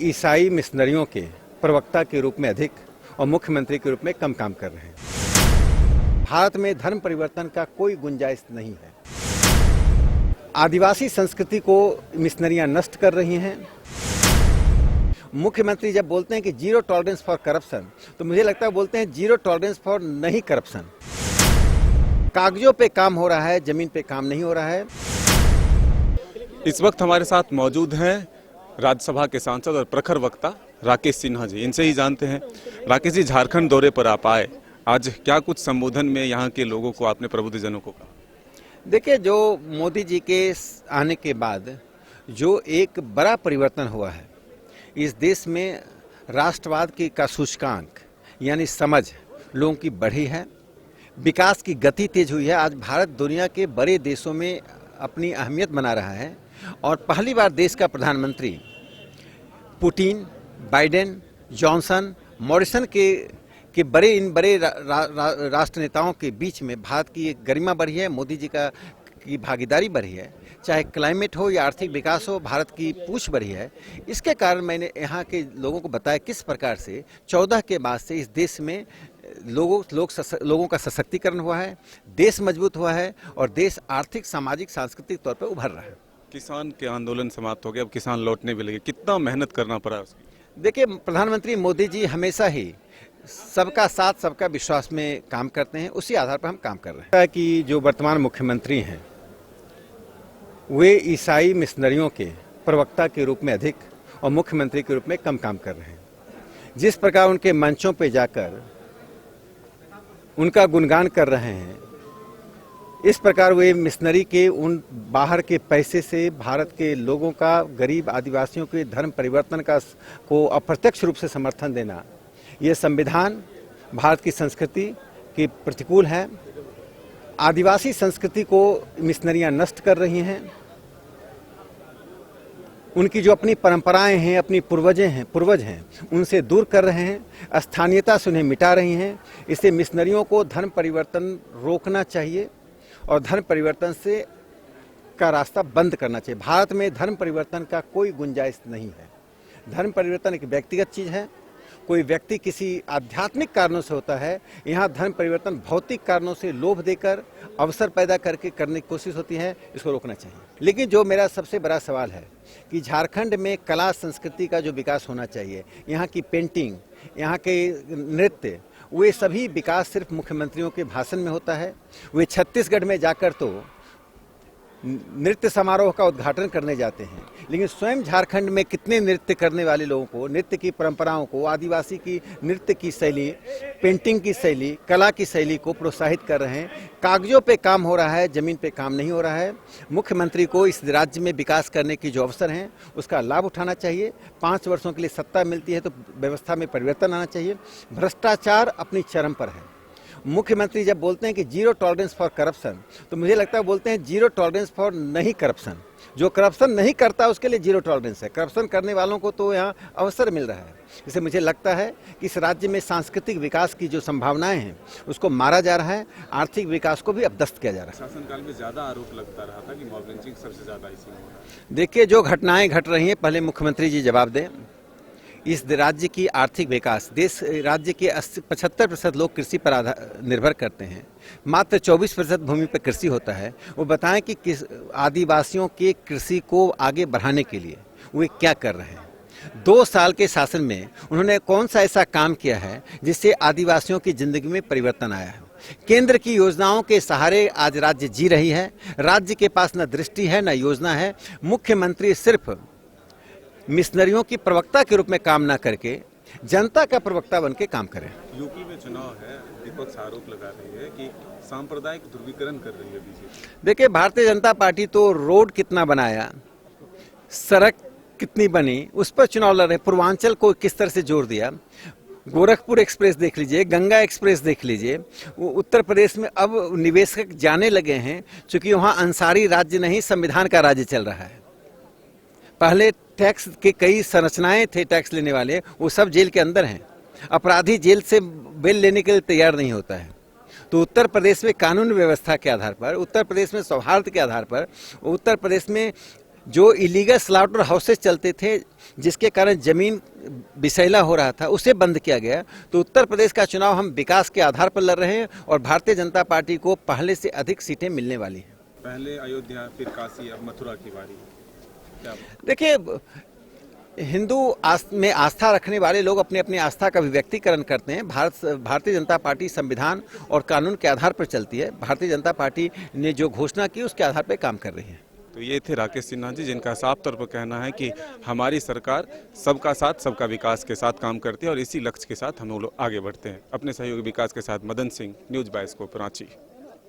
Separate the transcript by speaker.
Speaker 1: ईसाई मिशनरियों के प्रवक्ता के रूप में अधिक और मुख्यमंत्री के रूप में कम काम कर रहे हैं। भारत में धर्म परिवर्तन का कोई गुंजाइश नहीं है। आदिवासी संस्कृति को मिशनरियां नष्ट कर रही हैं। मुख्यमंत्री जब बोलते हैं कि जीरो टॉलरेंस फॉर करप्शन, तो मुझे लगता है बोलते हैं जीरो टॉलरेंस फॉर नहीं करप्शन। कागजों पे काम हो रहा है, जमीन पे काम नहीं हो रहा है।
Speaker 2: इस वक्त हमारे साथ मौजूद हैं राज्यसभा के सांसद और प्रखर वक्ता राकेश सिन्हा जी। इनसे ही जानते हैं। राकेश जी, झारखंड दौरे पर आप आए, आज क्या कुछ संबोधन में यहाँ के लोगों को आपने, प्रबुद्धजनों को कहा?
Speaker 1: देखिए, जो मोदी जी के आने के बाद जो एक बड़ा परिवर्तन हुआ है इस देश में, राष्ट्रवाद की का सूचकांक यानी समझ लोगों की बढ़ी है, विकास की गति तेज हुई है। आज भारत दुनिया के बड़े देशों में अपनी अहमियत बना रहा है और पहली बार देश का प्रधानमंत्री पुतिन, बाइडेन, जॉनसन, मॉरिसन के बड़े राष्ट्र नेताओं के बीच में भारत की एक गरिमा बढ़ी है, मोदी जी की भागीदारी बढ़ी है। चाहे क्लाइमेट हो या आर्थिक विकास हो, भारत की पूछ बढ़ी है। इसके कारण मैंने यहाँ के लोगों को बताया किस प्रकार से 14 के बाद से इस देश में लोगों का सशक्तिकरण हुआ है, देश मजबूत हुआ है और देश आर्थिक, सामाजिक, सांस्कृतिक तौर पर उभर रहा है।
Speaker 2: किसान के आंदोलन समाप्त हो गए, अब किसान लौटने भी लगे, कितना मेहनत करना पड़ा उसकी?
Speaker 1: देखिए, प्रधानमंत्री मोदी जी हमेशा ही सबका साथ, सबका विश्वास में काम करते हैं। उसी आधार पर हम काम कर रहे हैं कि जो वर्तमान मुख्यमंत्री हैं वे ईसाई मिशनरियों के प्रवक्ता के रूप में अधिक और मुख्यमंत्री के रूप में कम काम कर रहे हैं। जिस प्रकार उनके मंचों पे जाकर उनका गुणगान कर रहे हैं, इस प्रकार वे मिशनरी के उन बाहर के पैसे से भारत के लोगों का, गरीब आदिवासियों के धर्म परिवर्तन को अप्रत्यक्ष रूप से समर्थन देना, ये संविधान भारत की संस्कृति के प्रतिकूल है। आदिवासी संस्कृति को मिशनरियां नष्ट कर रही हैं। उनकी जो अपनी परंपराएं हैं, अपनी पूर्वज हैं, उनसे दूर कर रहे हैं। स्थानीयता से उन्हें मिटा रही हैं। इससे मिशनरियों को धर्म परिवर्तन रोकना चाहिए और धर्म परिवर्तन से का रास्ता बंद करना चाहिए। भारत में धर्म परिवर्तन का कोई गुंजाइश नहीं है। धर्म परिवर्तन एक व्यक्तिगत चीज़ है। कोई व्यक्ति किसी आध्यात्मिक कारणों से होता है, यहाँ धर्म परिवर्तन भौतिक कारणों से लोभ देकर, अवसर पैदा करके करने की कोशिश होती है। इसको रोकना चाहिए। लेकिन जो मेरा सबसे बड़ा सवाल है कि झारखंड में कला संस्कृति का जो विकास होना चाहिए, यहाँ की पेंटिंग, यहाँ के नृत्य, वे सभी विकास सिर्फ मुख्यमंत्रियों के भाषण में होता है। वे छत्तीसगढ़ में जाकर तो नृत्य समारोह का उद्घाटन करने जाते हैं, लेकिन स्वयं झारखंड में कितने नृत्य करने वाले लोगों को, नृत्य की परंपराओं को, आदिवासी की नृत्य की शैली, पेंटिंग की शैली, कला की शैली को प्रोत्साहित कर रहे हैं। कागजों पे काम हो रहा है, जमीन पे काम नहीं हो रहा है। मुख्यमंत्री को इस राज्य में विकास करने की जो अवसर हैं उसका लाभ उठाना चाहिए। 5 वर्षों के लिए सत्ता मिलती है तो व्यवस्था में परिवर्तन आना चाहिए। भ्रष्टाचार अपनी चरम पर है। मुख्यमंत्री जब बोलते हैं कि जीरो टॉलरेंस फॉर करप्शन, तो मुझे लगता है बोलते हैं जीरो टॉलरेंस फॉर नहीं करप्शन। जो करप्शन नहीं करता उसके लिए जीरो टॉलरेंस है। करप्शन करने वालों को तो यहाँ अवसर मिल रहा है। इससे मुझे लगता है कि इस राज्य में सांस्कृतिक विकास की जो संभावनाएं हैं उसको मारा जा रहा है। आर्थिक विकास को भी अपदस्त किया जा रहा है।
Speaker 2: शासनकाल में ज्यादा आरोप लगता रहा था कि मॉब लिंचिंग सबसे ज्यादा इसी में हो रहा है।
Speaker 1: देखिए, जो घटनाएं घट रही हैं, पहले मुख्यमंत्री जी जवाब दें। इस राज्य की आर्थिक विकास, राज्य के 75% लोग कृषि पर निर्भर करते हैं। मात्र 24% भूमि पर कृषि होता है। वो बताएं कि किस आदिवासियों के कृषि को आगे बढ़ाने के लिए वे क्या कर रहे हैं। 2 साल के शासन में उन्होंने कौन सा ऐसा काम किया है जिससे आदिवासियों की जिंदगी में परिवर्तन आया है। केंद्र की योजनाओं के सहारे आज राज्य जी रही है। राज्य के पास न दृष्टि है, न योजना है। मुख्यमंत्री सिर्फ मिशनरियों की प्रवक्ता के रूप में काम ना करके जनता का प्रवक्ता बन के काम करें।
Speaker 2: यूपी में चुनाव है, विपक्ष आरोप लगा रही है कि सांप्रदायिक ध्रुवीकरण कर रही है बीजेपी।
Speaker 1: देखिए, भारतीय जनता पार्टी तो रोड कितना बनाया, सड़क कितनी बनी, उस पर चुनाव लड़ रहे। पूर्वांचल को किस तरह से जोड़ दिया। गोरखपुर एक्सप्रेस देख लीजिए, गंगा एक्सप्रेस देख लीजिए। उत्तर प्रदेश में अब निवेशक जाने लगे हैं, चूंकि वहाँ अंसारी राज्य नहीं, संविधान का राज्य चल रहा है। पहले टैक्स के कई संरचनाएं थे, टैक्स लेने वाले, वो सब जेल के अंदर हैं। अपराधी जेल से बेल लेने के लिए तैयार नहीं होता है। तो उत्तर प्रदेश में कानून व्यवस्था के आधार पर, उत्तर प्रदेश में सौहार्द के आधार पर, उत्तर प्रदेश में जो इलीगल स्लॉटर हाउसेस चलते थे, जिसके कारण जमीन बिसैला हो रहा था, उसे बंद किया गया। तो उत्तर प्रदेश का चुनाव हम विकास के आधार पर लड़ रहे हैं और भारतीय जनता पार्टी को पहले से अधिक सीटें मिलने वाली हैं।
Speaker 2: पहले अयोध्या, फिर काशी, अब मथुरा की बारी। क्या
Speaker 1: देखिए, में आस्था रखने वाले लोग अपनी अपनी आस्था का अभिव्यक्तिकरण करते हैं। भारतीय जनता पार्टी संविधान और कानून के आधार पर चलती है। भारतीय जनता पार्टी ने जो घोषणा की उसके आधार पर काम कर रही है।
Speaker 2: तो ये थे राकेश सिन्हा जी, जिनका साफ तौर पर कहना है कि हमारी सरकार सबका साथ सबका विकास के साथ काम करती है और इसी लक्ष्य के साथ हम लोग आगे बढ़ते हैं। अपने सहयोगी विकास के साथ मदन सिंह, न्यूज़ बाइस्कोप, रांची।